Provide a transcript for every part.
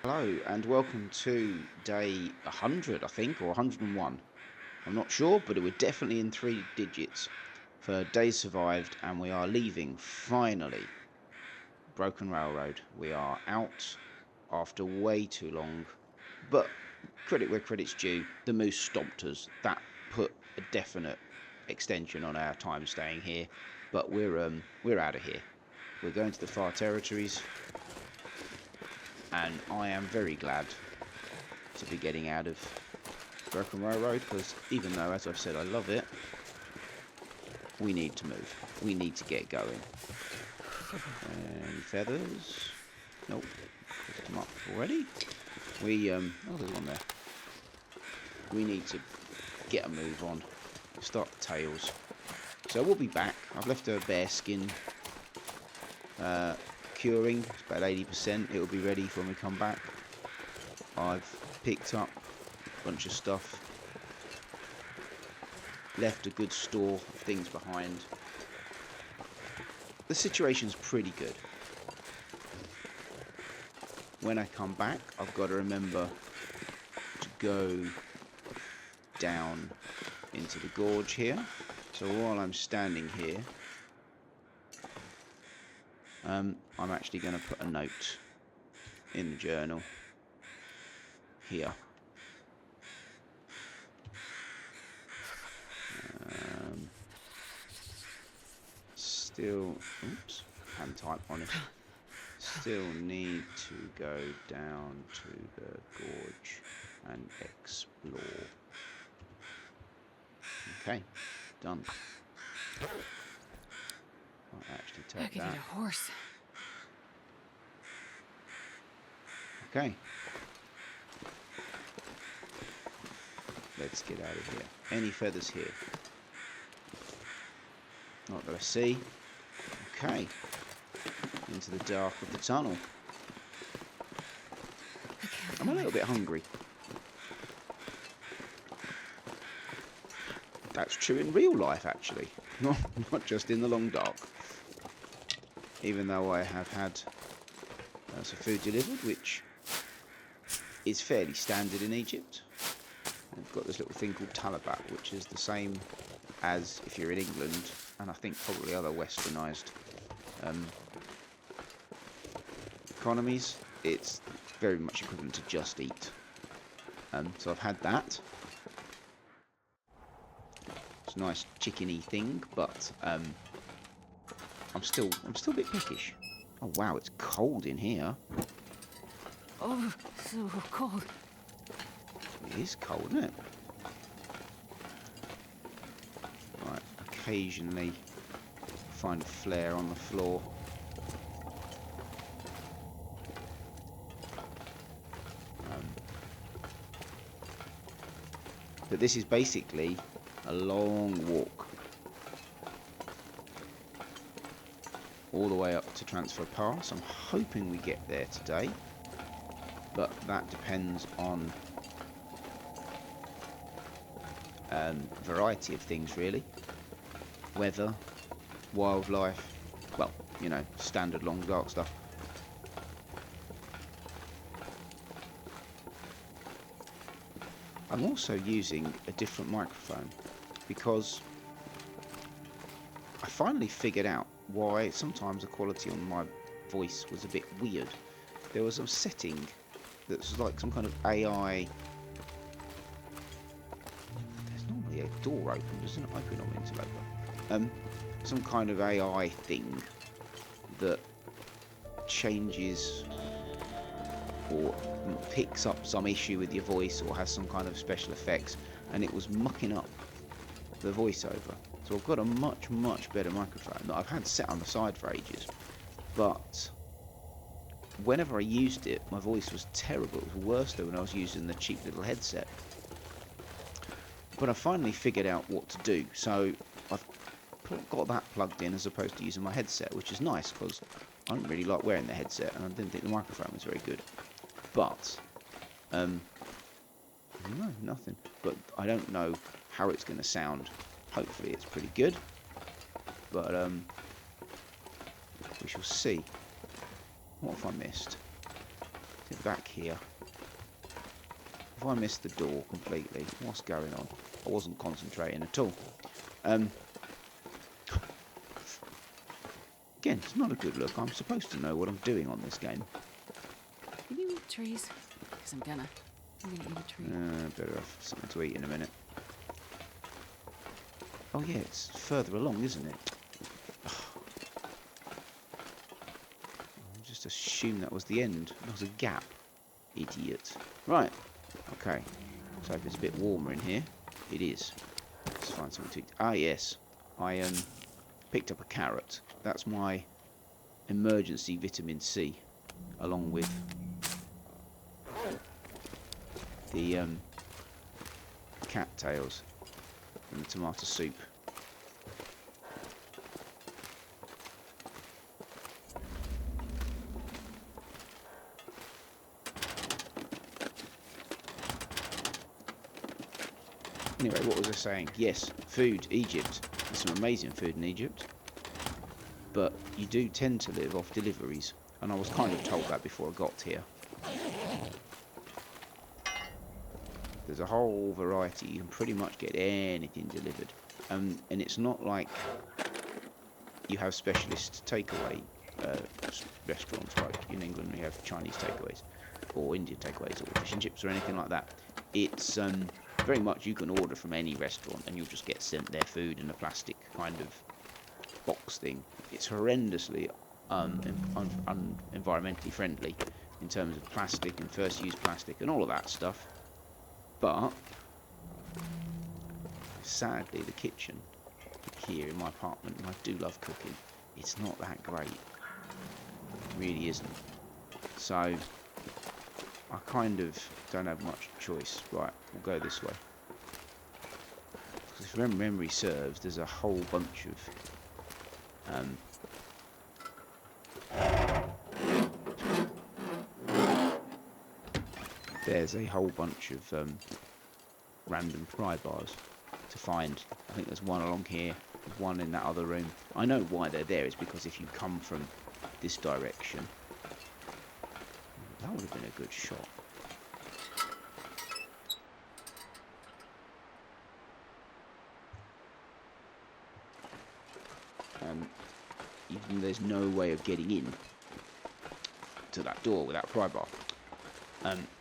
Hello and welcome to day 100, I think, or 101. I'm not sure, but we're definitely in three digits for days survived, and we are leaving finally. Broken Railroad. We are out after way too long, but credit where credit's due. The moose stomped us. That put a definite extension on our time staying here, but we're out of here. We're going to the far territories, and I am very glad to be getting out of Broken Railroad, because even though, as I've said, I love it, we need to move. We need to get going. Any feathers? Nope. Picked them up already. Oh, there's one there. We need to get a move on. Start the tails. So we'll be back. I've left a bear skin curing. It's about 80%. It'll be ready for when we come back. I've picked up a bunch of stuff. Left a good store of things behind. The situation's pretty good. When I come back, I've got to remember to go down into the gorge here. So while I'm standing here, I'm actually going to put a note in the journal here. Oops, hand type on it. Still need to go down to the gorge and explore. Okay, done. I'll actually take I could that. eat a horse. Okay. Let's get out of here. Any feathers here? Not that I see. Okay. Into the dark of the tunnel. I'm a little bit hungry. That's true in real life, actually. Not just in the long dark. Even though I have had some food delivered, which is fairly standard in Egypt. I've got this little thing called talabat, which is the same as if you're in England, and I think probably other westernised economies. It's very much equivalent to Just Eat. So I've had that. It's a nice chickeny thing, but I'm still a bit peckish. Oh wow, it's cold in here. Oh, so cold. It is cold, isn't it? Right, occasionally find a flare on the floor. But this is basically a long walk all the way up to Transfer Pass. I'm hoping we get there today, but that depends on variety of things, really. Weather, wildlife, well, you know, standard long dark stuff. I'm also using a different microphone because I finally figured out why sometimes the quality on my voice was a bit weird. There was a setting that was like some kind of AI. There's normally a door open, doesn't it open on Interloper? Some kind of AI thing that changes or picks up some issue with your voice or has some kind of special effects, and it was mucking up the voiceover. So I've got a much better microphone that I've had set on the side for ages, but whenever I used it, my voice was terrible. It was worse than when I was using the cheap little headset. But I finally figured out what to do, so I've got that plugged in as opposed to using my headset, which is nice because I don't really like wearing the headset, and I didn't think the microphone was very good. But no, nothing. But I don't know how it's going to sound. Hopefully it's pretty good, but we shall see. What have I missed? Get back here. Have I missed the door completely? What's going on? I wasn't concentrating at all. Again, it's not a good look. I'm supposed to know what I'm doing on this game. Can you eat trees? Because I'm gonna eat a tree. Better have something to eat in a minute. Oh yeah, it's further along, isn't it? I just assumed that was the end. There was a gap. Idiot. Right. Okay. So if it's a bit warmer in here, it is. Let's find something to eat. Ah yes. I picked up a carrot. That's my emergency vitamin C, along with the cattails and the tomato soup. Anyway, what was I saying? Yes, food, Egypt. There's some amazing food in Egypt. But you do tend to live off deliveries. And I was kind of told that before I got here. There's a whole variety. You can pretty much get anything delivered. And it's not like you have specialist takeaway restaurants like in England we have Chinese takeaways or Indian takeaways or fish and chips or anything like that. It's very much you can order from any restaurant and you'll just get sent their food in a plastic kind of box thing. It's horrendously environmentally friendly in terms of plastic and first use plastic and all of that stuff. But sadly the kitchen here in my apartment, and I do love cooking, it's not that great. It really isn't. So I kind of don't have much choice. Right, we'll go this way. Because if memory serves, there's a whole bunch of random pry bars to find. I think there's one along here, one in that other room. I know why they're there. It's because if you come from this direction, that would have been a good shot. Even there's no way of getting in to that door without a pry bar.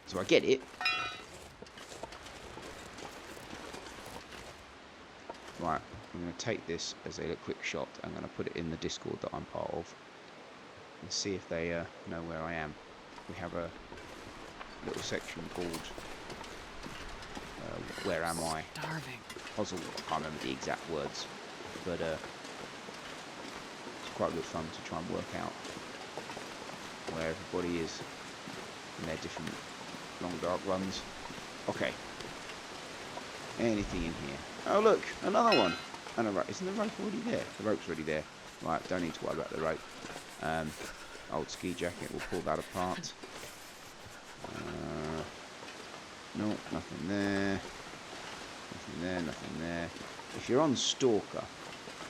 So I get it. Right, I'm going to take this as a quick shot. I'm going to put it in the Discord that I'm part of and see if they know where I am. We have a little section called Where Am I? Starving. Puzzle. I can't remember the exact words, but it's quite good fun to try and work out where everybody is in their different long dark runs. Okay. Anything in here? Oh look, another one. And a rope. Isn't the rope already there? The rope's already there. Right, don't need to worry about the rope. Old ski jacket, we'll pull that apart. No, nothing there. Nothing there, nothing there. If you're on Stalker,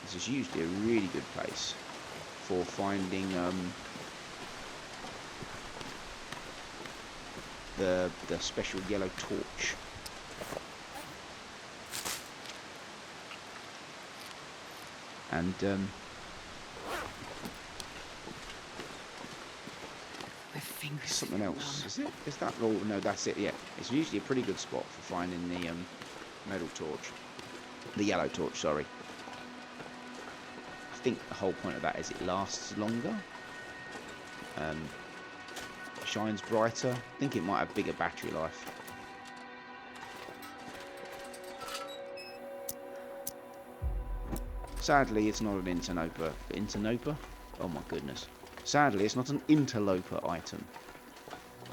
this is usually a really good place for finding the special yellow torch. And my fingers. something else. Is it? Is that? Oh no, that's it. Yeah, it's usually a pretty good spot for finding the metal torch, the yellow torch. Sorry. I think the whole point of that is it lasts longer, shines brighter. I think it might have bigger battery life. Sadly, it's not an interloper. Interloper? Oh my goodness. Sadly, it's not an interloper item.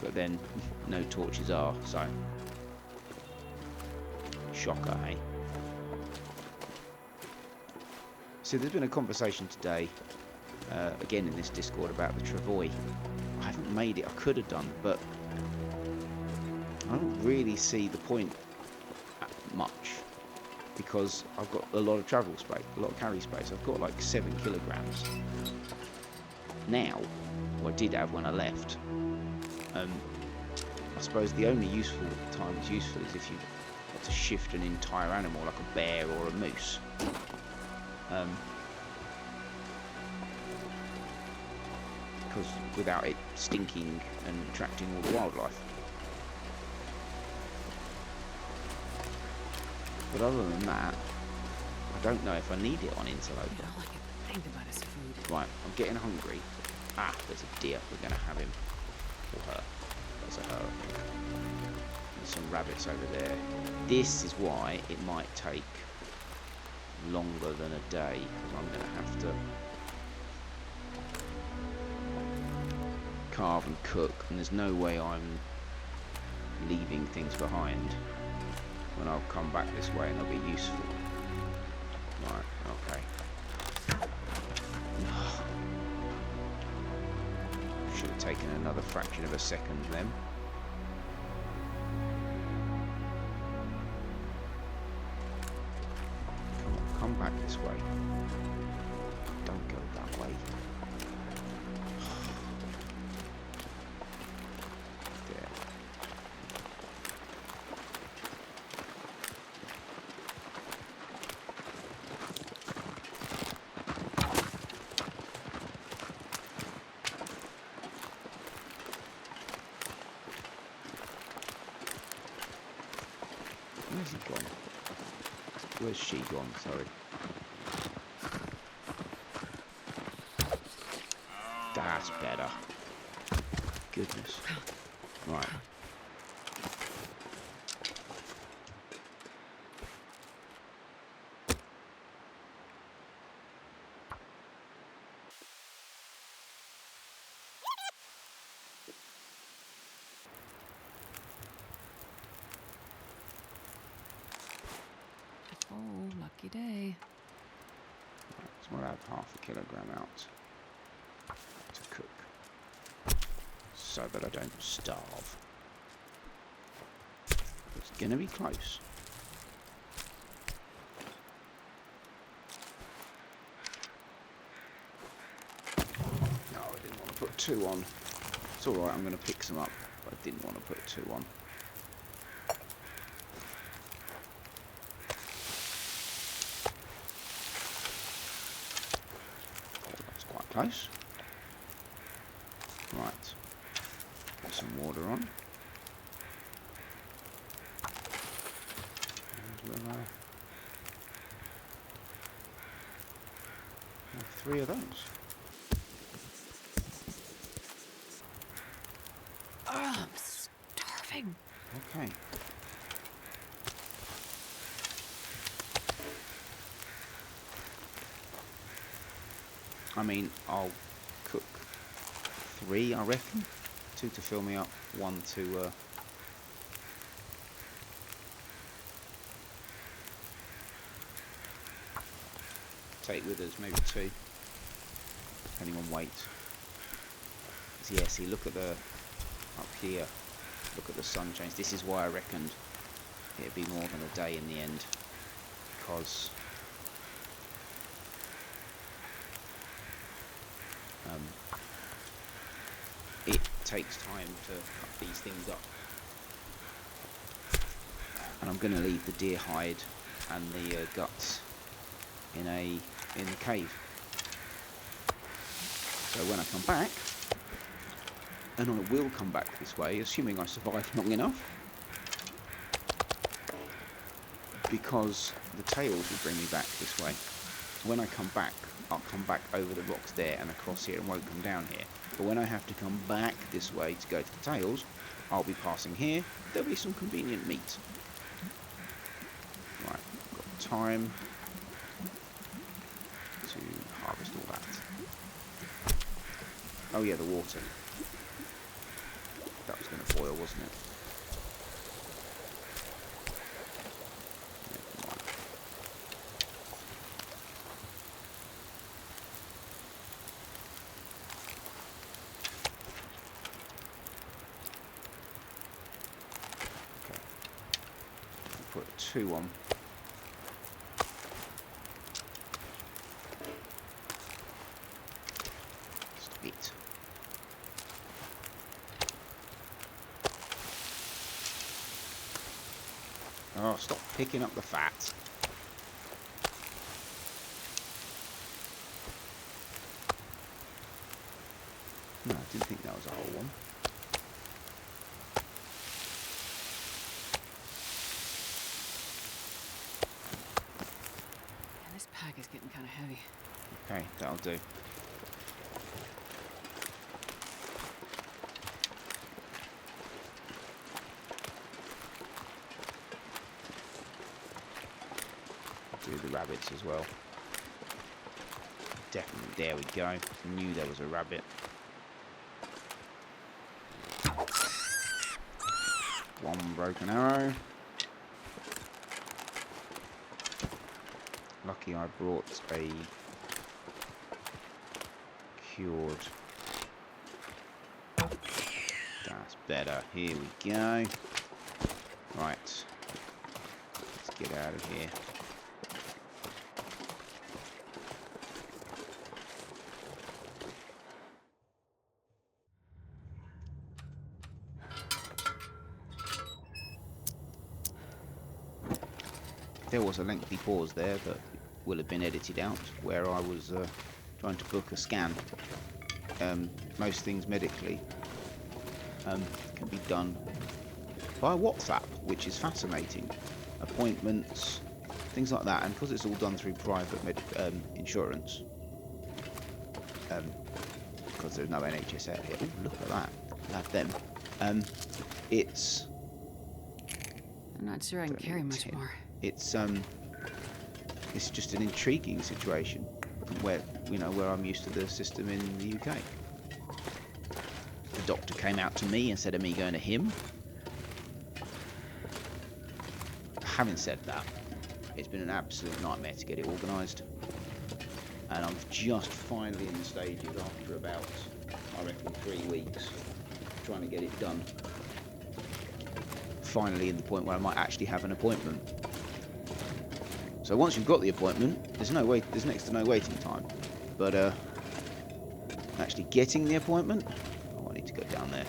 But then, no torches are, so. Shocker, eh? So there's been a conversation today, again in this Discord, about the travois. I haven't made it. I could have done, but I don't really see the point much. Because I've got a lot of travel space, a lot of carry space. I've got like 7 kilograms now, or I did have when I left. I suppose the only useful time it's useful is if you want to shift an entire animal, like a bear or a moose. Because without it stinking and attracting all the wildlife. But other than that, I don't know if I need it on Interloper. All I can think about is food. Right, I'm getting hungry. Ah, there's a deer. We're going to have him. Or her. There's a her. There's some rabbits over there. This is why it might take longer than a day, because I'm going to have to carve and cook, and there's no way I'm leaving things behind when I'll come back this way and they'll be useful. Right, okay. Should have taken another fraction of a second then. Come back this way. Don't go that way. There. Where's he gone? Where's she gone? Sorry. That's better. Goodness. Right. Oh, lucky day. So we'll have half a kilogram out to cook, so that I don't starve. It's gonna be close. No, I didn't want to put 2 on. It's alright, I'm gonna pick some up, but I didn't want to put 2 on. Close. Right. Put some water on. And we'll have 3 of those. Oh, I'm starving. Okay. I mean, I'll cook 3, I reckon. 2 to fill me up, 1 to take with us, maybe 2, depending on weight. So yeah, see, look at the up here. Look at the sun change. This is why I reckoned it'd be more than a day in the end, because it takes time to cut these things up. And I'm going to leave the deer hide and the guts in the cave. So when I come back, and I will come back this way, assuming I survive long enough, because the tails will bring me back this way. When I come back, I'll come back over the rocks there and across here and won't come down here. But when I have to come back this way to go to the tails, I'll be passing here. There'll be some convenient meat. Right, got time to harvest all that. Oh yeah, the water. That was going to boil, wasn't it? Put 2 on. Just a bit. Oh, stop picking up the fat. No, I didn't think that was a whole one. Yeah, this pack is getting kind of heavy. Okay, that'll do. Do the rabbits as well. Definitely, there we go. Knew there was a rabbit. One broken arrow. Lucky I brought a cured. That's better. Here we go. Right. Let's get out of here. There was a lengthy pause there that will have been edited out where I was trying to book a scan. Most things medically can be done via WhatsApp, which is fascinating. Appointments, things like that, and because it's all done through private insurance, because there's no NHS out here. Ooh, look at that! I have them. It's. I'm not sure I can carry much more. It's just an intriguing situation where where I'm used to the system in the UK. The doctor came out to me instead of me going to him. Having said that, it's been an absolute nightmare to get it organised, and I'm just finally in the stages after about, I reckon, 3 weeks trying to get it done. Finally in the point where I might actually have an appointment. So once you've got the appointment, there's next to no waiting time. But actually getting the appointment, oh, I need to go down there.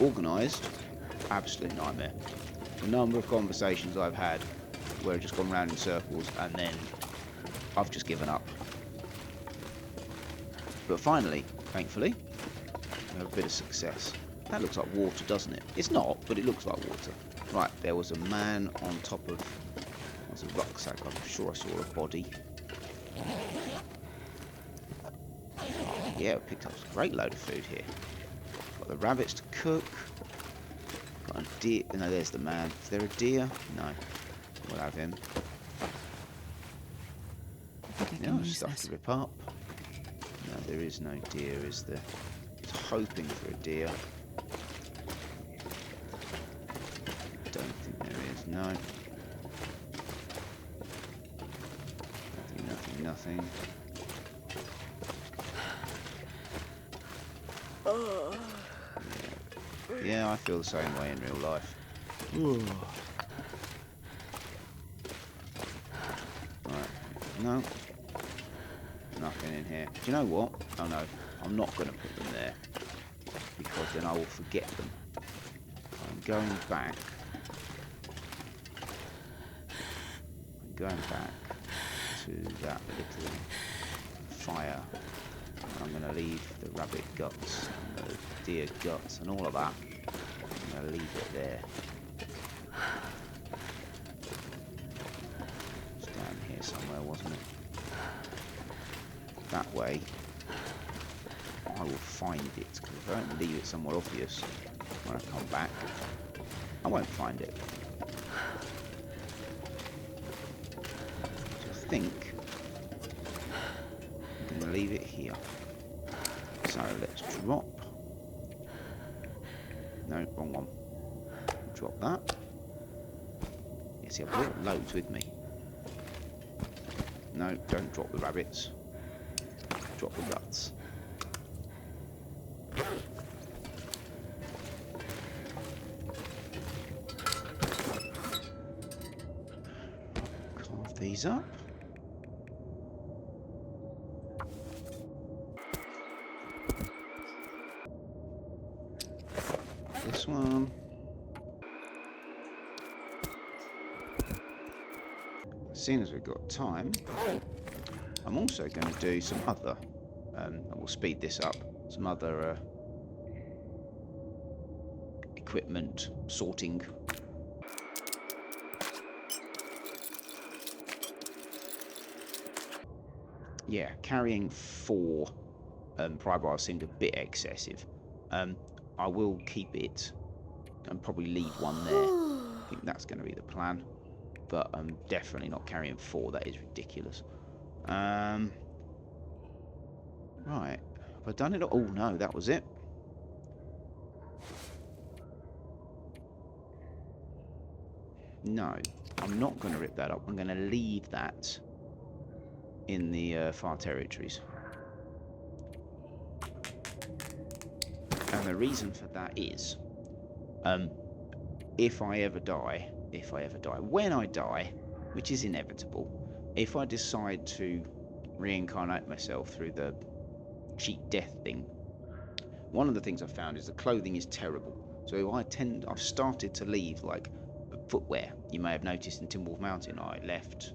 Organised, absolute nightmare. The number of conversations I've had where I've just gone round in circles and then I've just given up. But finally, thankfully, we have a bit of success. That looks like water, doesn't it? It's not, but it looks like water. Right, there was a man on top of... There's a rucksack. I'm sure I saw a body. Yeah, we picked up a great load of food here. Got the rabbits to cook. Got a deer. No, there's the man. Is there a deer? No. We'll have him. No stuff to rip up. No, there is no deer, is there? I was hoping for a deer. Don't think there is. No. Nothing. Yeah, I feel the same way in real life. Right. No. Nothing in here. Do you know what? Oh no, I'm not going to put them there because then I will forget them. I'm going back. To that little fire. And I'm going to leave the rabbit guts and the deer guts and all of that. I'm going to leave it there. It's down here somewhere, wasn't it? That way I will find it, because if I don't leave it somewhere obvious when I come back, I won't find it. I think I'm going to leave it here. So let's drop. No, wrong one. Drop that. Yeah, see, I've brought loads with me. No, don't drop the rabbits. Drop the guts. Carve these up. This one. seeing as we've got time, I'm also going to do some other, and we'll speed this up, some other equipment sorting. Yeah, carrying 4 pry bars seemed a bit excessive. I will keep it and probably leave one there. I think that's going to be the plan. But I'm definitely not carrying 4. That is ridiculous. Right. Have I done it all? Oh, no, that was it. No, I'm not going to rip that up. I'm going to leave that in the far territories. And the reason for that is, if I ever die, when I die, which is inevitable, if I decide to reincarnate myself through the cheat death thing, one of the things I've found is the clothing is terrible. So I've started to leave like footwear. You may have noticed in Timberwolf Mountain, I left,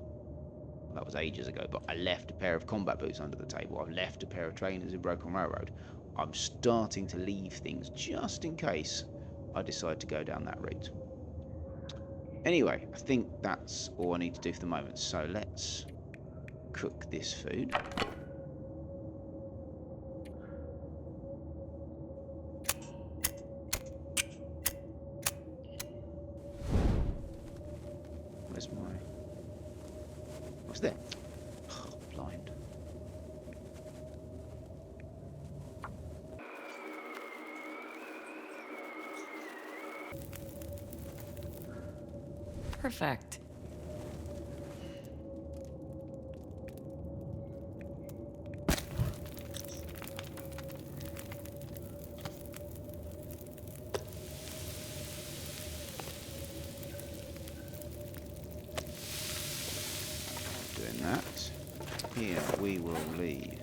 that was ages ago, but I left a pair of combat boots under the table. I've left a pair of trainers in Broken Railroad. I'm starting to leave things just in case I decide to go down that route. Anyway, I think that's all I need to do for the moment. So let's cook this food. Where's my... What's there? Oh, blind. Perfect. Doing that. Here we will leave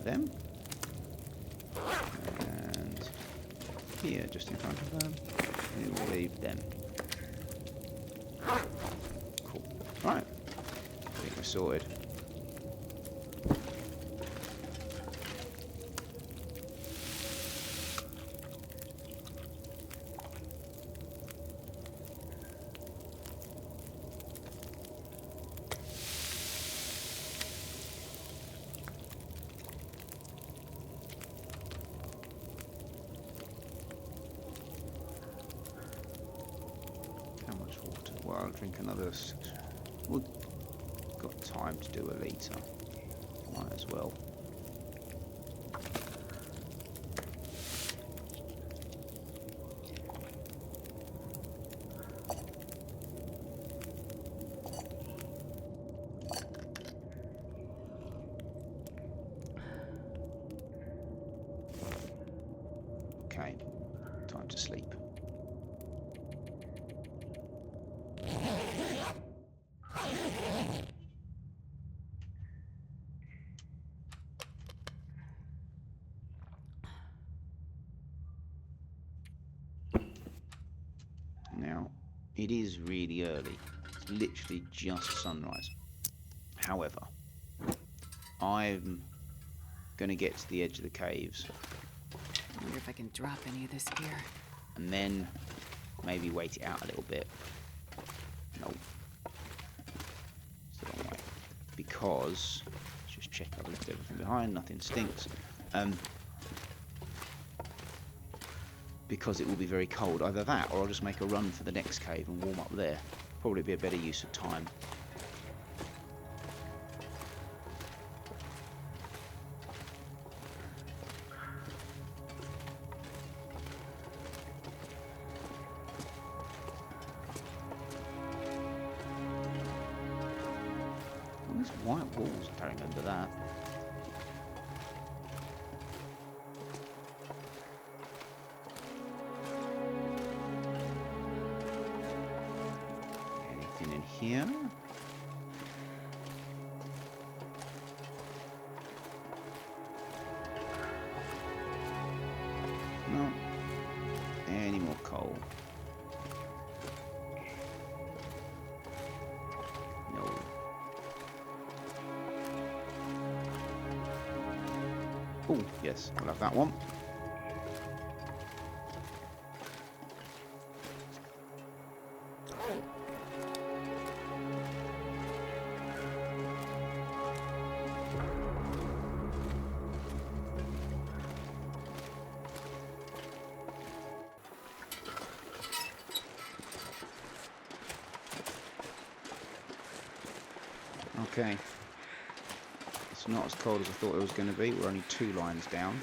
them. And here, just in front of them, we will leave them. Cool. Right. I think we're sorted. How much water? Well, I'll drink another 6. We've got time to do a litre. Might as well. Okay, time to sleep. Now, it is really early. It's literally just sunrise. However, I'm going to get to the edge of the caves I wonder if I can drop any of this gear. and then maybe wait it out a little bit. Nope. It's the wrong way. Because, let's just check I've left everything behind, nothing stinks. Because it will be very cold. Either that, or I'll just make a run for the next cave and warm up there. Probably be a better use of time. All these white walls, I don't remember that. Anything in here? No. Any more coal? Oh, yes, I'll have that one. Okay. It's not as cold as I thought it was going to be. We're only 2 lines down.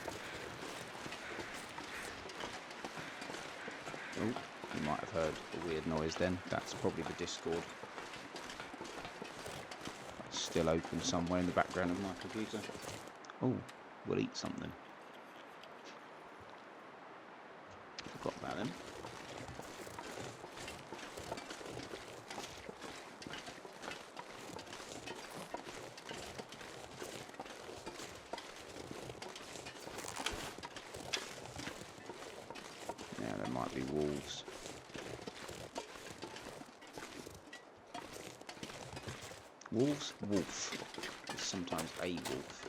Oh, you might have heard a weird noise then. That's probably the Discord. It's still open somewhere in the background of my computer. Oh, we'll eat something. Forgot about them. Yeah, there might be wolves. Wolves? Wolf. It's sometimes a wolf.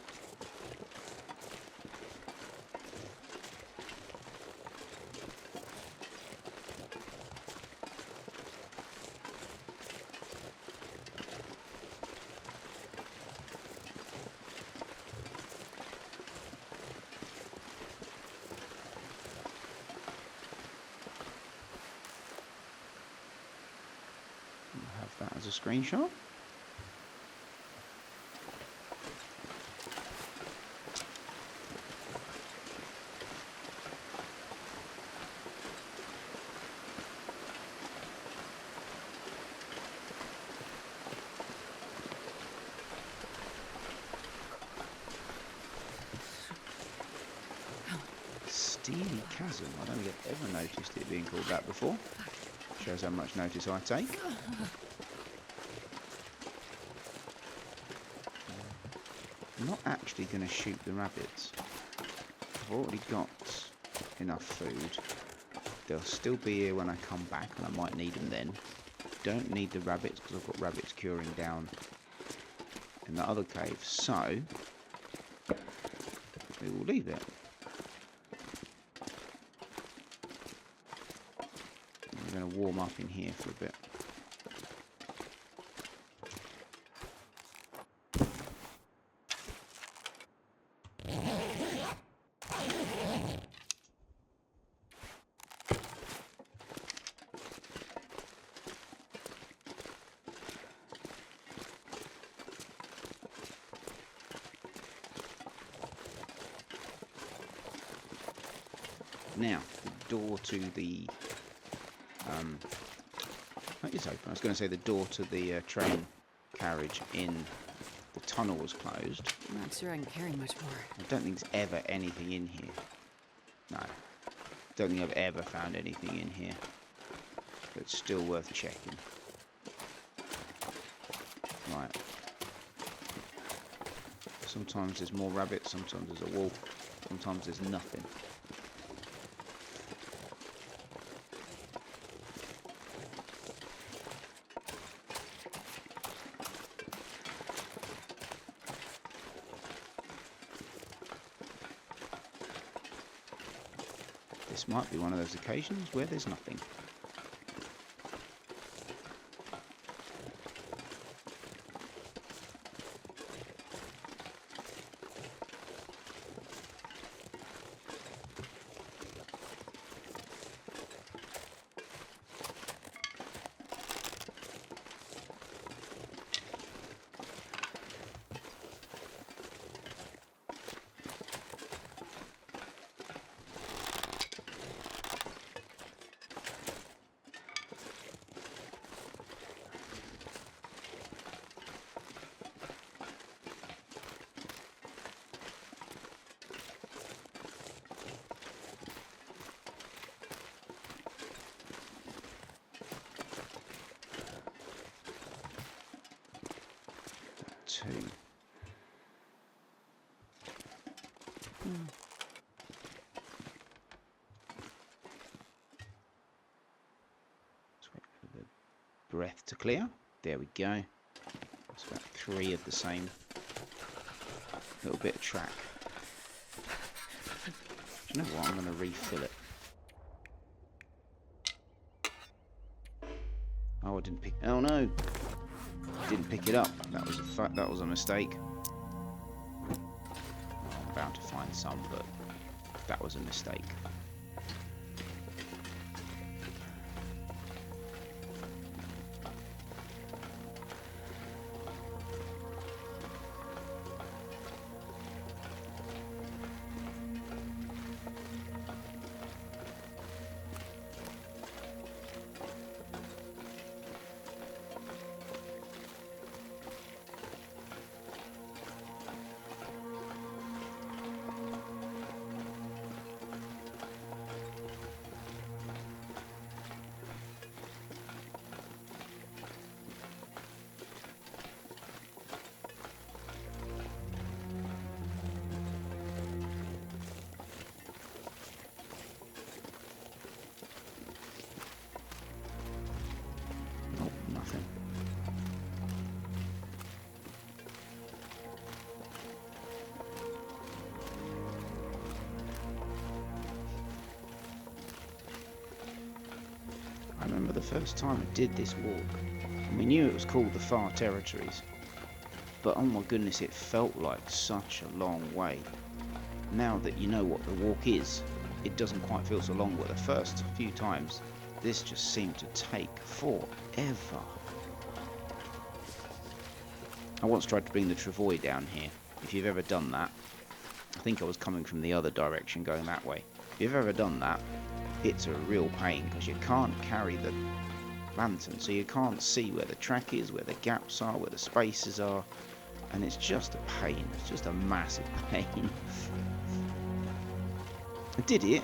I'll have that as a screenshot. Steely Chasm. I don't think I've ever noticed it being called that before. Shows how much notice I take. I'm not actually going to shoot the rabbits. I've already got enough food. They'll still be here when I come back, and I might need them then. Don't need the rabbits because I've got rabbits curing down in the other cave. So we will leave it. We're going to warm up in here for a bit. Now, the door to the that is open. I was going to say the door to the train carriage in the tunnel was closed. I'm not sure I can carry much more. I don't think there's ever anything in here. No. Don't think I've ever found anything in here. But it's still worth checking. Right. Sometimes there's more rabbits, sometimes there's a wolf, sometimes there's nothing. This might be one of those occasions where there's nothing. Two. Let's wait for the breath to clear. There we go. It's about 3 of the same little bit of track. Do you know what? I'm going to refill it. Oh, I didn't pick... Oh, no. Didn't pick it up. That was that was a mistake. I'm bound to find some, but that was a mistake. Nothing. I remember the first time I did this walk, and we knew it was called the Far Territories, but oh my goodness, it felt like such a long way. Now that you know what the walk is, it doesn't quite feel so long, but the first few times this just seemed to take forever. I once tried to bring the travois down here. If you've ever done that, I think I was coming from the other direction going that way. If you've ever done that, it's a real pain because you can't carry the lantern, so you can't see where the track is, where the gaps are, where the spaces are, and it's just a pain. It's just a massive pain. I did it,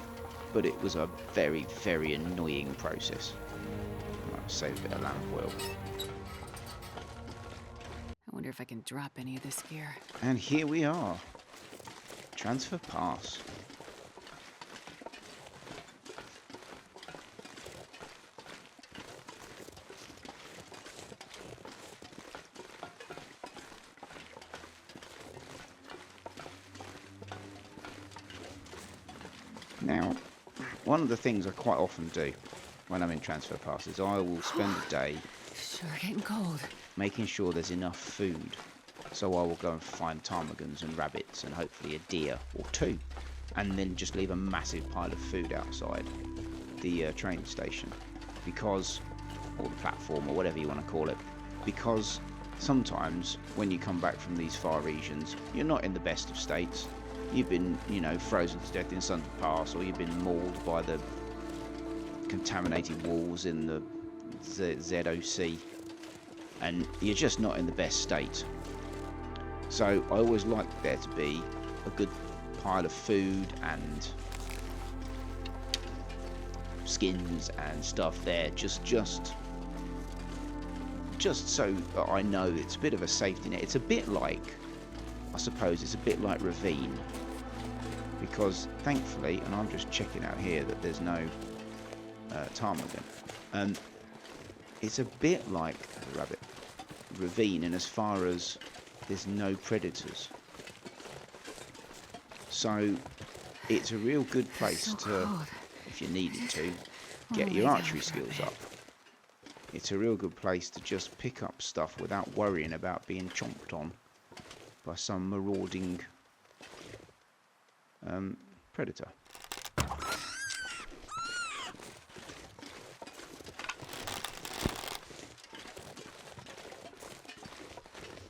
but it was a very, very annoying process. I'll save a bit of lamp oil. I wonder if I can drop any of this gear. And here we are. Transfer pass. Now, one of the things I quite often do when I'm in transfer passes, I will spend a day Sure getting cold. making sure there's enough food. So I will go and find ptarmigans and rabbits and hopefully a deer or two, and then just leave a massive pile of food outside the train station, because, or the platform, or whatever you want to call it, because sometimes when you come back from these far regions, you're not in the best of states. You've been, you know, frozen to death in Sunday Pass, or you've been mauled by the contaminated walls in the ZOC, and you're just not in the best state. So I always like there to be a good pile of food and skins and stuff there, just so that I know it's a bit of a safety net. It's a bit like, I suppose it's a bit like Ravine, because thankfully, and I'm just checking out here that there's no ptarmigan, it's a bit like Ravine in as far as there's no predators, so it's a real good place to, if you needed to, get your archery skills up. It's a real good place to just pick up stuff without worrying about being chomped on by some marauding predator.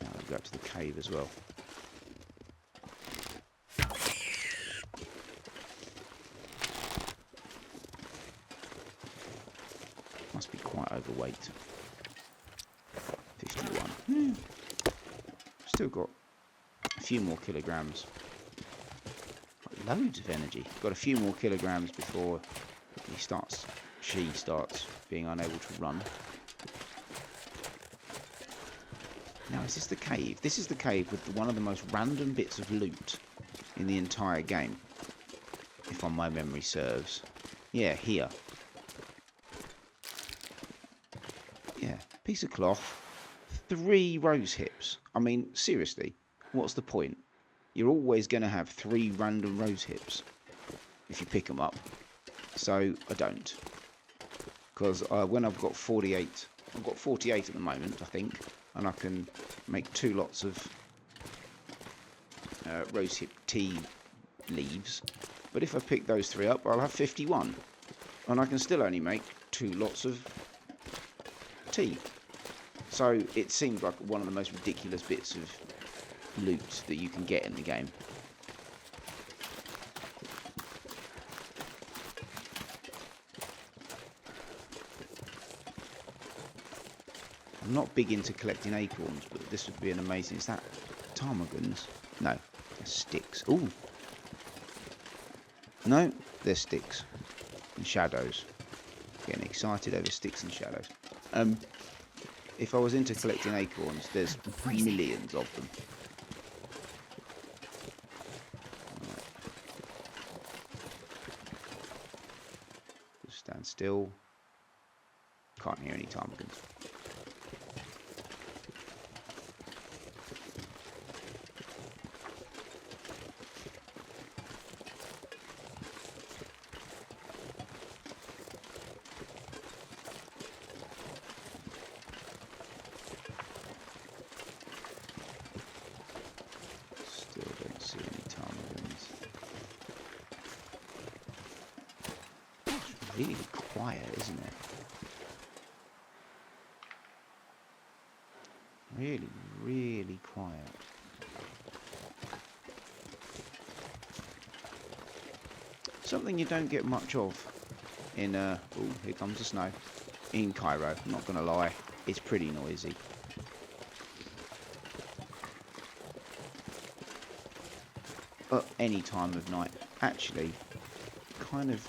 Now I'll go up to the cave as well. Must be quite overweight. 51. Still got a few more kilograms. Got loads of energy. Got a few more kilograms before she starts being unable to run. Now, is this the cave? This is the cave with one of the most random bits of loot in the entire game, if my memory serves. Yeah, here. Yeah, piece of cloth, 3 rose hips. I mean, seriously, what's the point? You're always going to have 3 random rose hips. if you pick them up. So I don't, because when I've got 48, I've got 48 at the moment, I think, and I can make 2 lots of rosehip tea leaves. But if I pick those 3 up, I'll have 51, and I can still only make 2 lots of tea. So it seems like one of the most ridiculous bits of loot that you can get in the game. I'm not big into collecting acorns, but this would be an amazing... Is that ptarmigans? No, they're sticks. Ooh. No, they're sticks and shadows. Getting excited over sticks and shadows. If I was into collecting acorns, there's millions of them. Right. Just stand still. Can't hear any ptarmigans. Really quiet, isn't it? Really, really quiet. Something you don't get much of in, oh, here comes the snow. In Cairo, I'm not going to lie, it's pretty noisy. At any time of night. Actually, kind of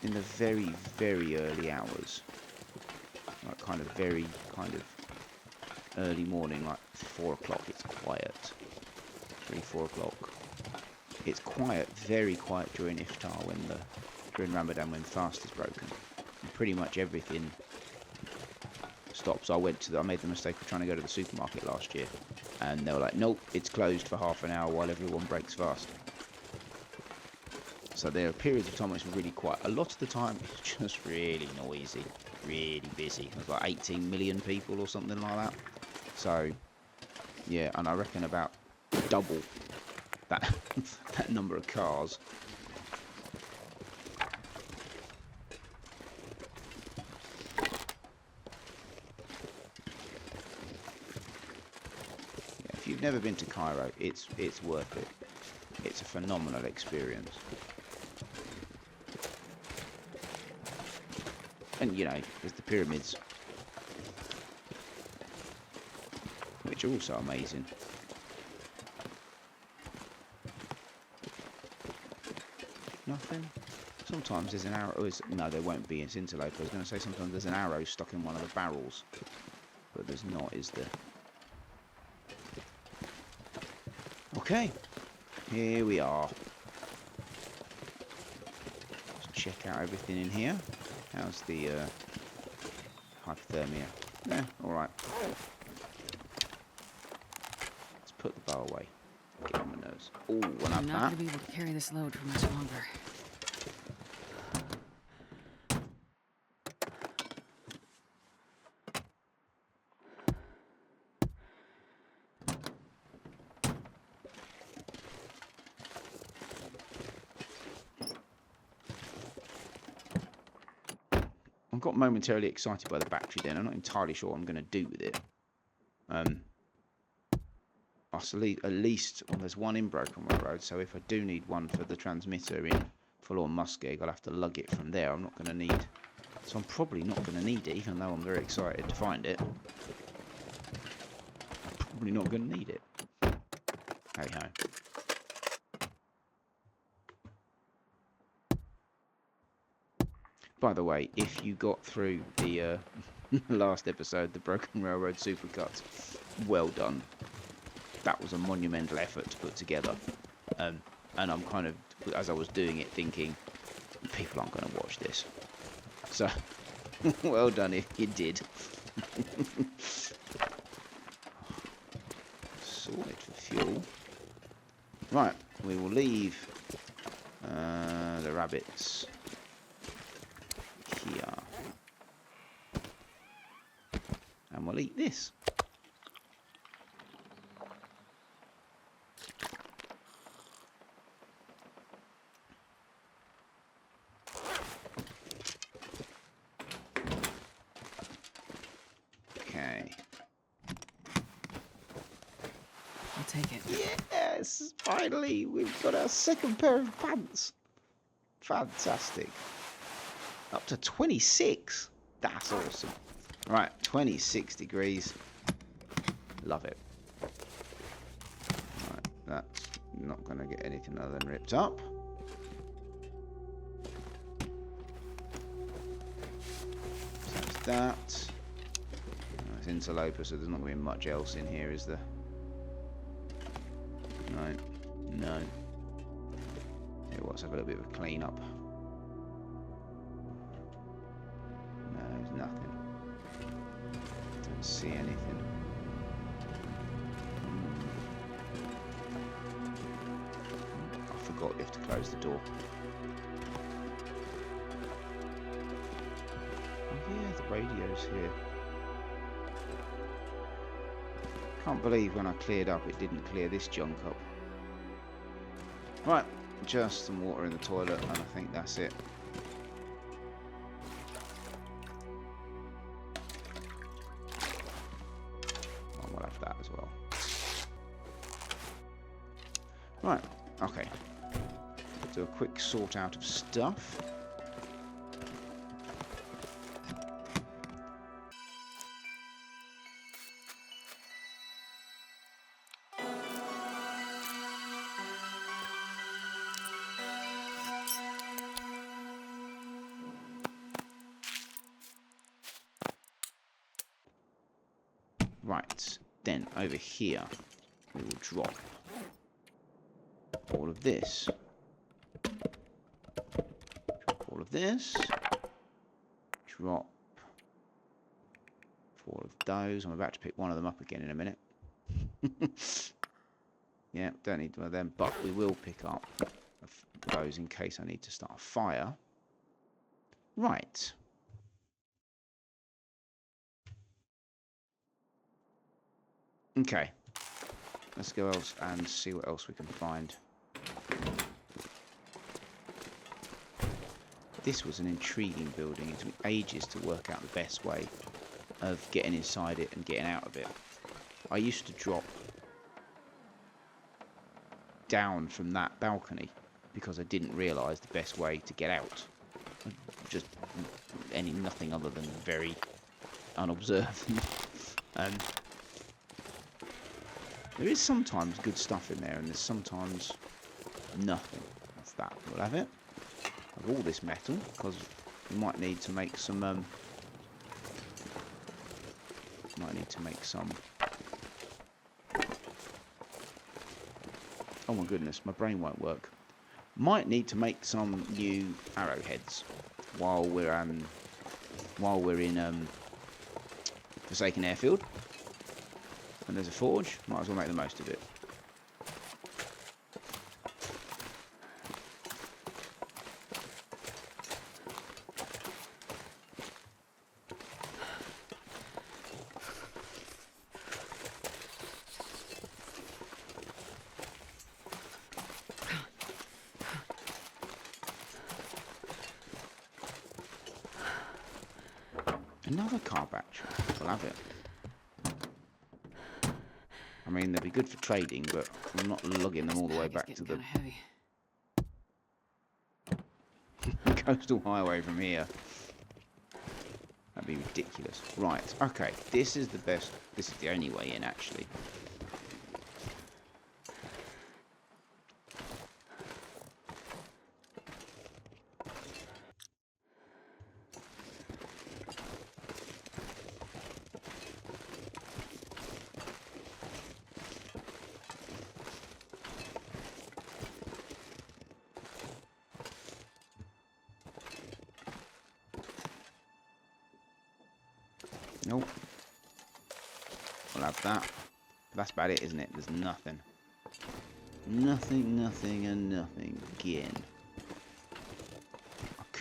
in the very, very early hours, like very early morning, like 4 o'clock, it's quiet. 3, 4 o'clock. It's quiet, very quiet during iftar, during Ramadan, when fast is broken. And pretty much everything stops. I made the mistake of trying to go to the supermarket last year, and they were like, nope, it's closed for half an hour while everyone breaks fast. So there are periods of time when it's really quiet. A lot of the time, it's just really noisy, really busy. There's like 18 million people or something like that. So, yeah, and I reckon about double that, that number of cars. Yeah, if you've never been to Cairo, it's worth it. It's a phenomenal experience. And, you know, there's the pyramids, which are also amazing. Nothing? Sometimes there's an arrow. No, there won't be. It's Interloper. I was going to say sometimes there's an arrow stuck in one of the barrels. But there's not, is there? Okay. Here we are. Let's check out everything in here. How's the hypothermia? Yeah, alright. Let's put the bow away. Get on my nerves. Oh, one up I'm not going to be able to carry this load for much longer. I got momentarily excited by the battery then. I'm not entirely sure what I'm going to do with it. At least, well, there's one in Broken Road, so if I do need one for the transmitter in Forlorn Muskeg, I'll have to lug it from there. I'm not going to need... So I'm probably not going to need it, even though I'm very excited to find it. I'm probably not going to need it. Hey-ho. By the way, if you got through the last episode, the Broken Railroad Supercuts, well done. That was a monumental effort to put together. And I'm kind of, as I was doing it, thinking, people aren't going to watch this. So, well done if you did. Sorted for fuel. Right, we will leave The rabbits here. And we'll eat this. Okay. I'll take it. Yes! Finally, we've got our second pair of pants. Fantastic. Up to 26. That's awesome. Right, 26 degrees. Love it. Right, that's not going to get anything other than ripped up. So that's that. It's Interloper, so there's not going to be much else in here, is there? No. No. Yeah, let's have a little bit of a clean up. No, there's nothing. Don't see anything. I forgot you have to close the door. Oh yeah, the radio's here. Can't believe when I cleared up it didn't clear this junk up. Right, just some water in the toilet and I think that's it. Oh, we'll have that as well. Right, okay. Do a quick sort out of stuff. Right, then over here we will drop all of this. Drop all of this. Drop 4 of those. I'm about to pick one of them up again in a minute. Yeah, don't need one of them, but we will pick up those in case I need to start a fire. Right. Okay. Let's go else and see what else we can find. This was an intriguing building. It took me ages to work out the best way of getting inside it and getting out of it. I used to drop down from that balcony because I didn't realise the best way to get out. Just nothing other than very unobserved. There is sometimes good stuff in there, and there's sometimes nothing. That's that. We'll have it. Of all this metal, because we might need to make some. Oh my goodness, my brain won't work. Might need to make some new arrowheads while we're in Forsaken Airfield. And there's a forge, might as well make the most of it. Another car battery, we'll have it. I mean, they'd be good for trading, but I'm not lugging them all the way back to the coastal highway from here. That'd be ridiculous. Right, okay, this is the only way in, actually. Nope. We'll have that. But that's about it, isn't it? There's nothing. Nothing, and nothing again.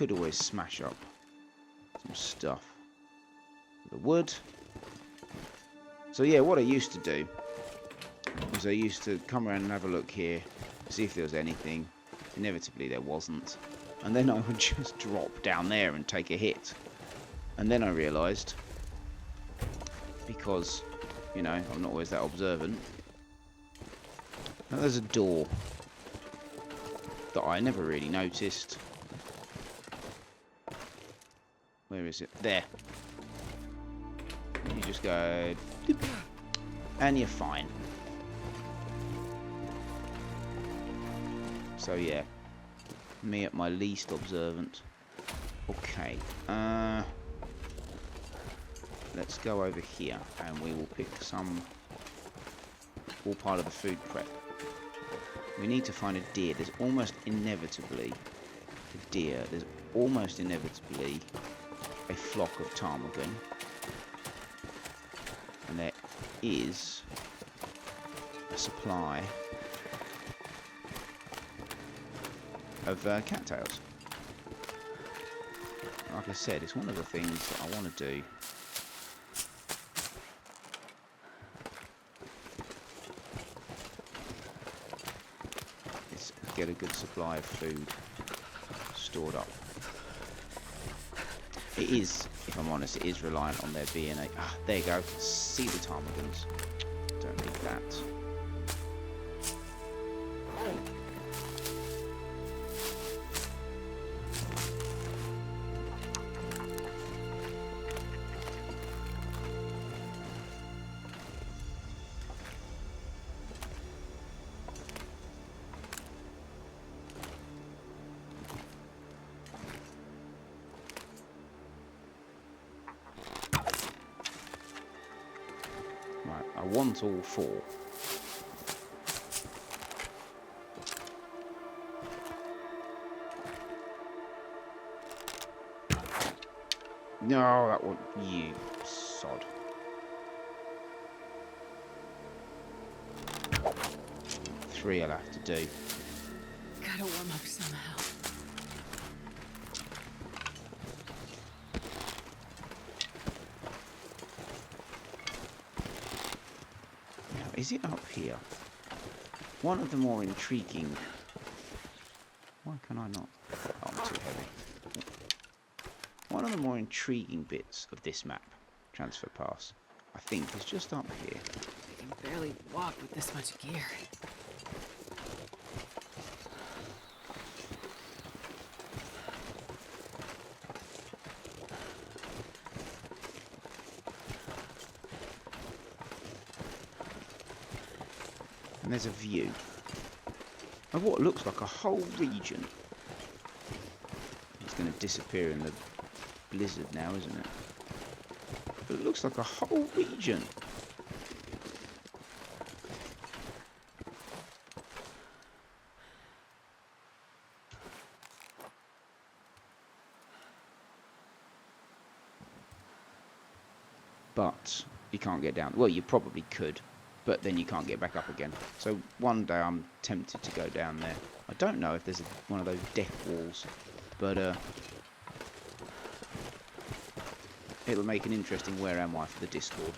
could always smash up some stuff. The wood. So yeah, what I used to do was I used to come around and have a look here, see if there was anything. Inevitably there wasn't. And then I would just drop down there and take a hit. And then I realised, because, you know, I'm not always that observant, that there's a door that I never really noticed. Where is it? There. You just go, and you're fine. So yeah, me at my least observant. Okay, let's go over here and we will pick some, all part of the food prep. We need to find a deer. There's almost inevitably a deer. There's almost inevitably a flock of ptarmigan. And there is a supply of cattails. Like I said, it's one of the things that I want to do. Is get a good supply of food stored up. It is, if I'm honest, it is reliant on there being a... Ah, there you go. See the ptarmigans. Don't need that. Right, I want all four. No, that one, you sod. Three I'll have to do. Gotta warm up somehow. Now, is it up here? One of the more intriguing... Why can I not? Oh, I'm too heavy. One of the more intriguing bits of this map, Transfer Pass, I think, is just up here. I can barely walk with this much gear. And there's a view of what looks like a whole region. It's going to disappear in the blizzard now, isn't it? But it looks like a whole region. But you can't get down. Well, you probably could, but then you can't get back up again. So one day I'm tempted to go down there. I don't know if there's one of those death walls, but it'll make an interesting where am I for the Discord.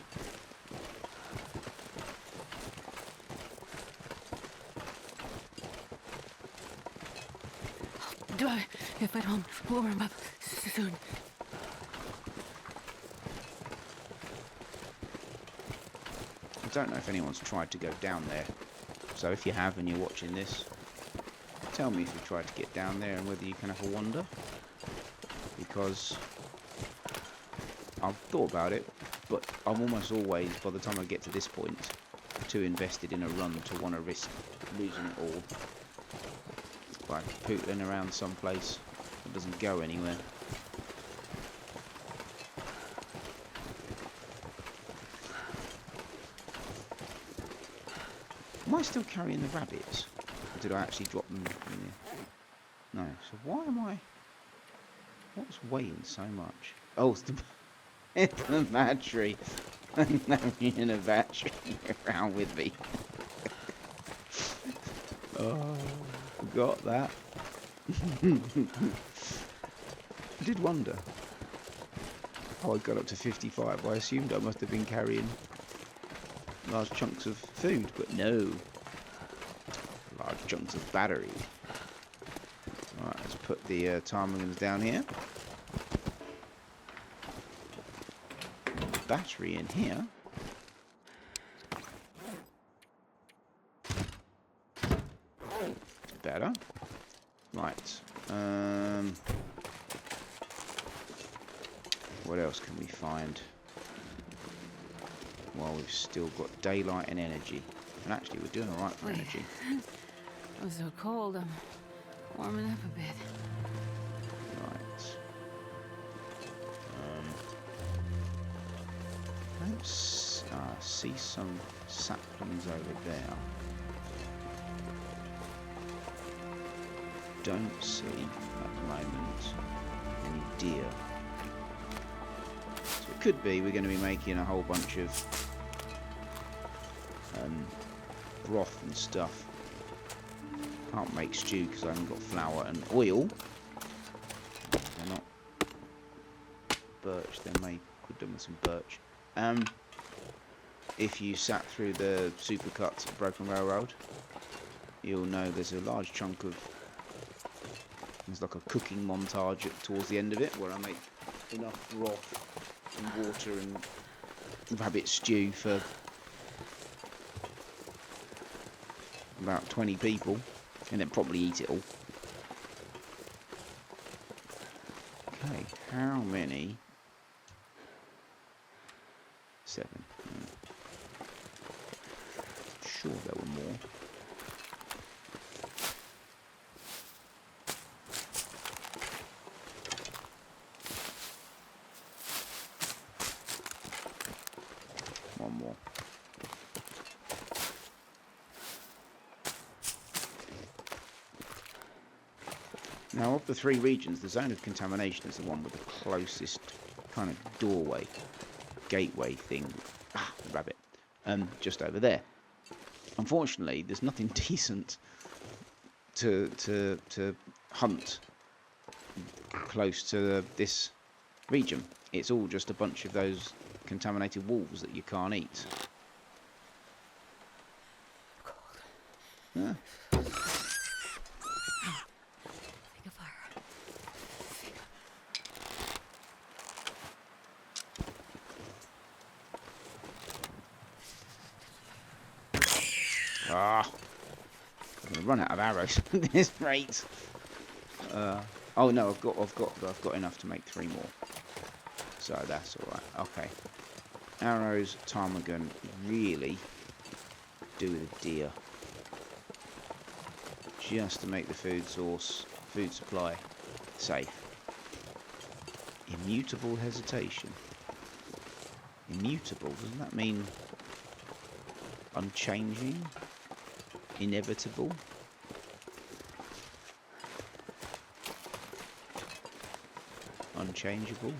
Do I get back home? We'll warm up soon. I don't know if anyone's tried to go down there, so if you have and you're watching this, tell me if you tried to get down there and whether you can have a wander, because I've thought about it, but I'm almost always, by the time I get to this point, too invested in a run to want to risk losing it all by pootling around someplace that doesn't go anywhere. Am I still carrying the rabbits? Or did I actually drop them in there? No. So why am I... What's weighing so much? Oh, it's the, it's the battery. I'm having a battery around with me. Oh, forgot that. I did wonder how I got up to 55. I assumed I must have been carrying large chunks of food, but no. Large chunks of battery. Alright, let's put the ptarmigans down here. Battery in here. Better. Right. What else can we find? Well, we've still got daylight and energy. And actually, we're doing alright for energy. It was so cold, I'm warming up a bit. Right. I don't see some saplings over there. Don't see, at the moment, any deer. So it could be we're going to be making a whole bunch of broth and stuff. Can't make stew because I haven't got flour and oil. They're not birch. They may could do with some birch. If you sat through the supercuts at Broken Railroad, you'll know there's a large chunk of. There's like a cooking montage towards the end of it where I make enough broth and water and rabbit stew for about 20 people, and then probably eat it all. Okay, how many? 7. Sure there were more. One more. Now, of the 3 regions, the zone of contamination is the one with the closest kind of doorway, gateway thing. Ah, rabbit. Just over there. Unfortunately, there's nothing decent to hunt close to this region. It's all just a bunch of those contaminated wolves that you can't eat. Yeah. Think of fire. Ah, I'm gonna run out of arrows at this rate. Oh no, I've got enough to make 3 more. So that's all right. Okay. Arrows, ptarmigan, really do with a deer. Just to make the food supply safe. Immutable hesitation. Immutable, doesn't that mean unchanging? Inevitable? Unchangeable?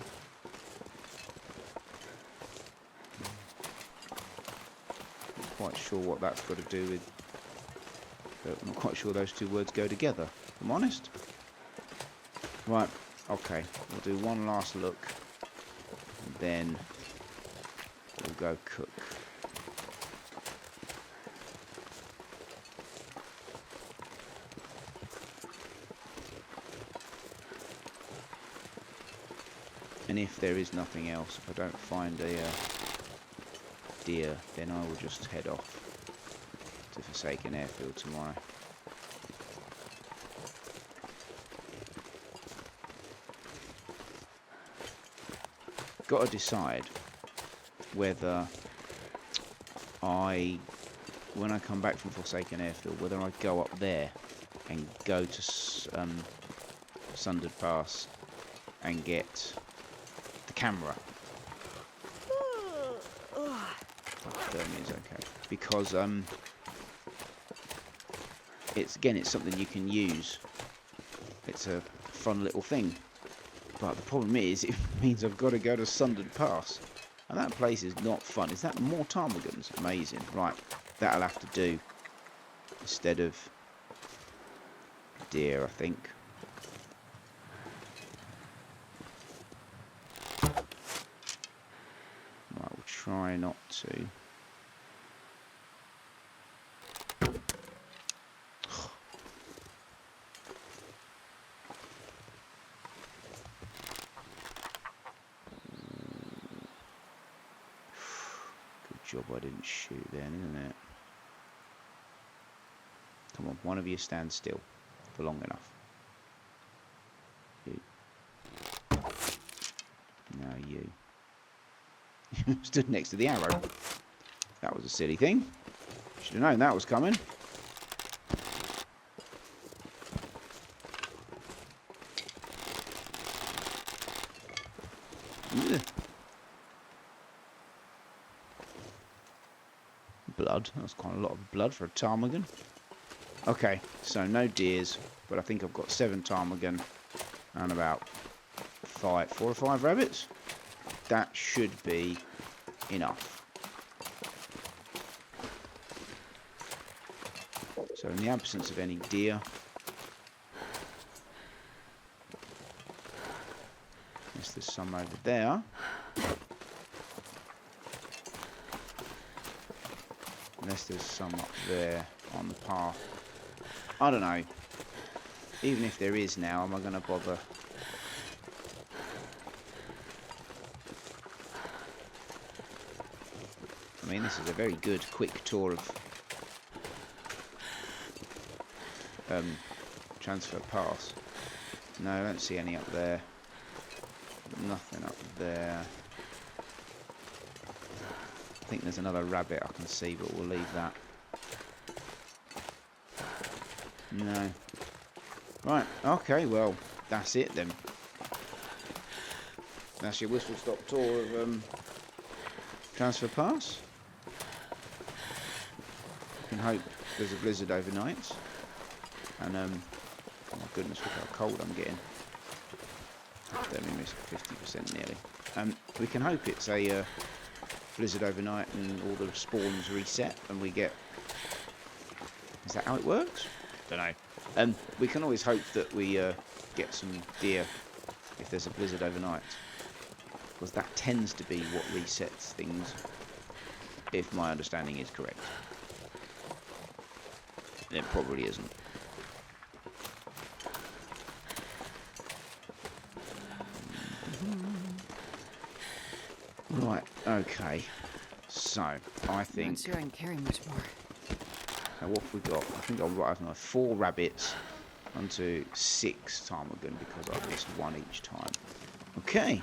Not quite sure what that's got to do with. I'm not quite sure those 2 words go together, if I'm honest. Right, okay, we'll do one last look, and then we'll go cook. And if there is nothing else, if I don't find a deer, then I will just head off to Forsaken Airfield tomorrow. Got to decide whether when I come back from Forsaken Airfield, whether I go up there and go to Sundered Pass and get the camera. Is okay because it's something you can use. It's a fun little thing, but the problem is it means I've got to go to Sundered Pass, and that place is not fun. Is that more ptarmigans? Amazing. Right, that'll have to do instead of deer, I think. try not to. Good job I didn't shoot then, isn't it? Come on, one of you stand still for long enough. You. Now you. Stood next to the arrow. That was a silly thing. Should have known that was coming. Ugh. Blood. That's quite a lot of blood for a ptarmigan. Okay, so no deers, but I think I've got 7 ptarmigan and about 4 or 5 rabbits. That should be enough. So in the absence of any deer, yes, there's some over there. Unless there's some up there on the path. I don't know. Even if there is now, am I going to bother? I mean, this is a very good, quick tour of Transfer Pass. No, I don't see any up there. Nothing up there. I think there's another rabbit I can see, but we'll leave that. No. Right, okay, well, that's it then. That's your whistle-stop tour of Transfer Pass. You can hope there's a blizzard overnight. And, oh my goodness, look how cold I'm getting. Don't mean it's 50% nearly. We can hope it's a blizzard overnight and all the spawns reset and we get... Is that how it works? Don't know. We can always hope that we get some deer if there's a blizzard overnight. Because that tends to be what resets things, if my understanding is correct. It probably isn't. Right, okay. So, I think... I'm not sure I can carry much more. Now what have we got? I think I've got 4 rabbits onto 6 ptarmigan because I've missed 1 each time. Okay.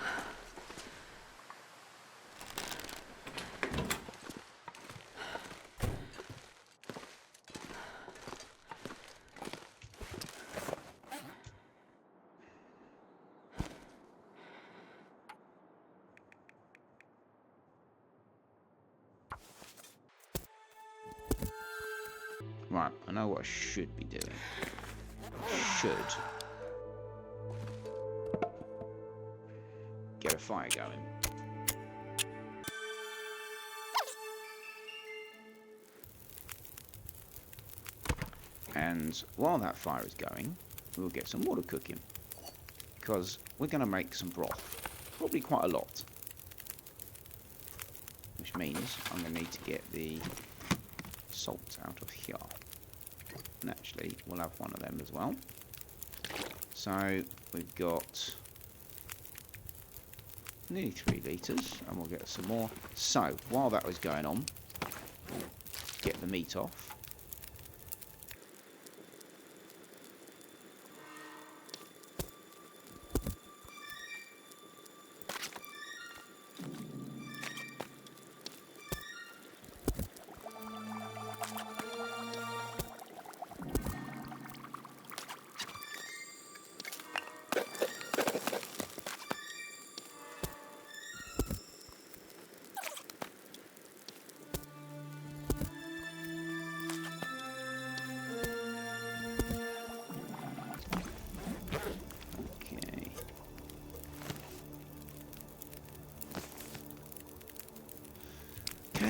Right, I know what I should be doing. I should get a fire going. And while that fire is going, we'll get some water cooking. Because we're going to make some broth. Probably quite a lot. Which means I'm going to need to get the salt out of here. And actually, we'll have one of them as well. So, we've got nearly 3 litres, and we'll get some more. So, while that was going on, we'll get the meat off.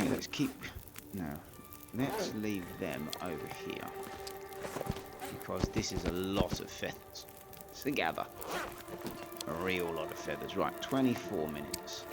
Let's keep... No. Let's leave them over here. Because this is a lot of feathers to gather. A real lot of feathers. Right, 24 minutes.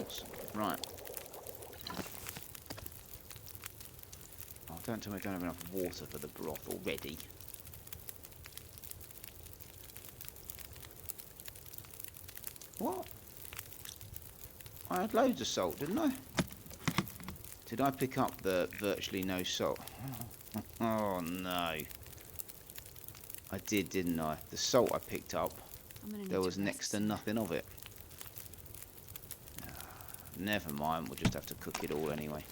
else. Right. Oh, don't tell me I don't have enough water for the broth already. What? I had loads of salt, didn't I? Did I pick up the virtually no salt? Oh no. I did, didn't I? The salt I picked up, there was next to nothing of it. Never mind, we'll just have to cook it all anyway.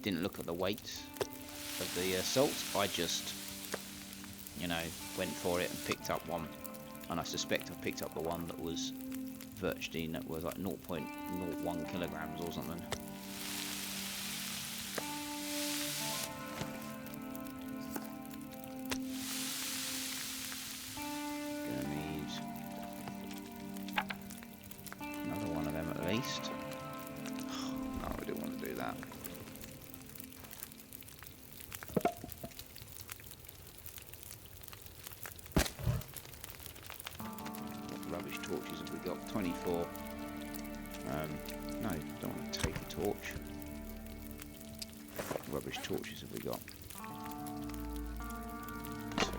Didn't look at the weights of the salt. I just, you know, went for it and picked up one. And I suspect I picked up the one that was virtually, that was like 0.01 kilograms or something. Gonna need another one of them at least. No, I didn't want to do that. Rubbish torches have we got? 24. No, don't want to take a torch. What rubbish torches have we got? 2.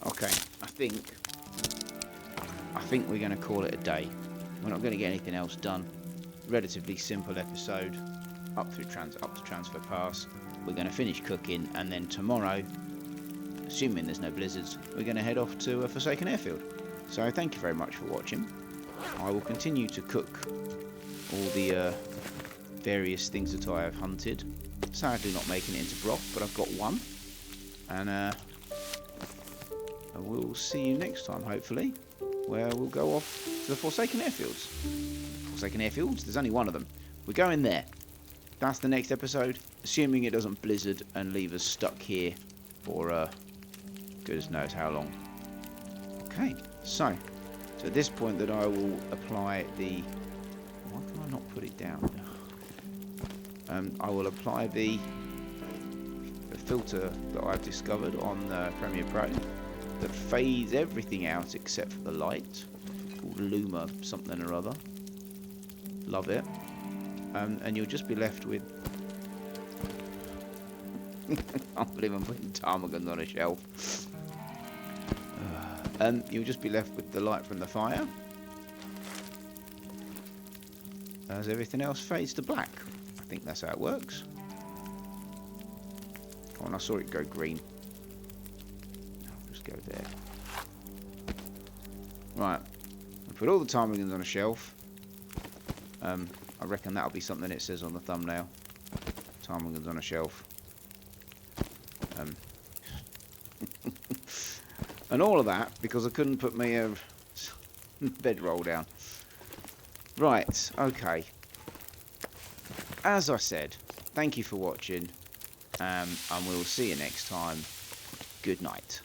Okay, I think we're going to call it a day. We're not going to get anything else done. Relatively simple episode up to Transfer Pass. We're going to finish cooking, and then tomorrow, assuming there's no blizzards, we're going to head off to a Forsaken Airfield. So thank you very much for watching. I will continue to cook all the various things that I have hunted. Sadly not making it into broth, but I've got one. And we'll see you next time, hopefully, where we'll go off to the Forsaken Airfields. Forsaken Airfields? There's only one of them. We're going there. That's the next episode, assuming it doesn't blizzard and leave us stuck here for goodness knows how long. Okay, so at this point that I will apply the... Why can I not put it down? I will apply the filter that I've discovered on Premiere Pro that fades everything out except for the light, called Luma something or other. Love it. And you'll just be left with... I can't believe I'm putting ptarmigans on a shelf. You'll just be left with the light from the fire as everything else fades to black. I think that's how it works. Oh, and I saw it go green. I'll just go there. Right. I'll put all the ptarmigans on a shelf. I reckon that'll be something it says on the thumbnail. Ptarmigans on a shelf. And all of that because I couldn't put my bedroll down. Right, okay. As I said, thank you for watching, and we'll see you next time. Good night.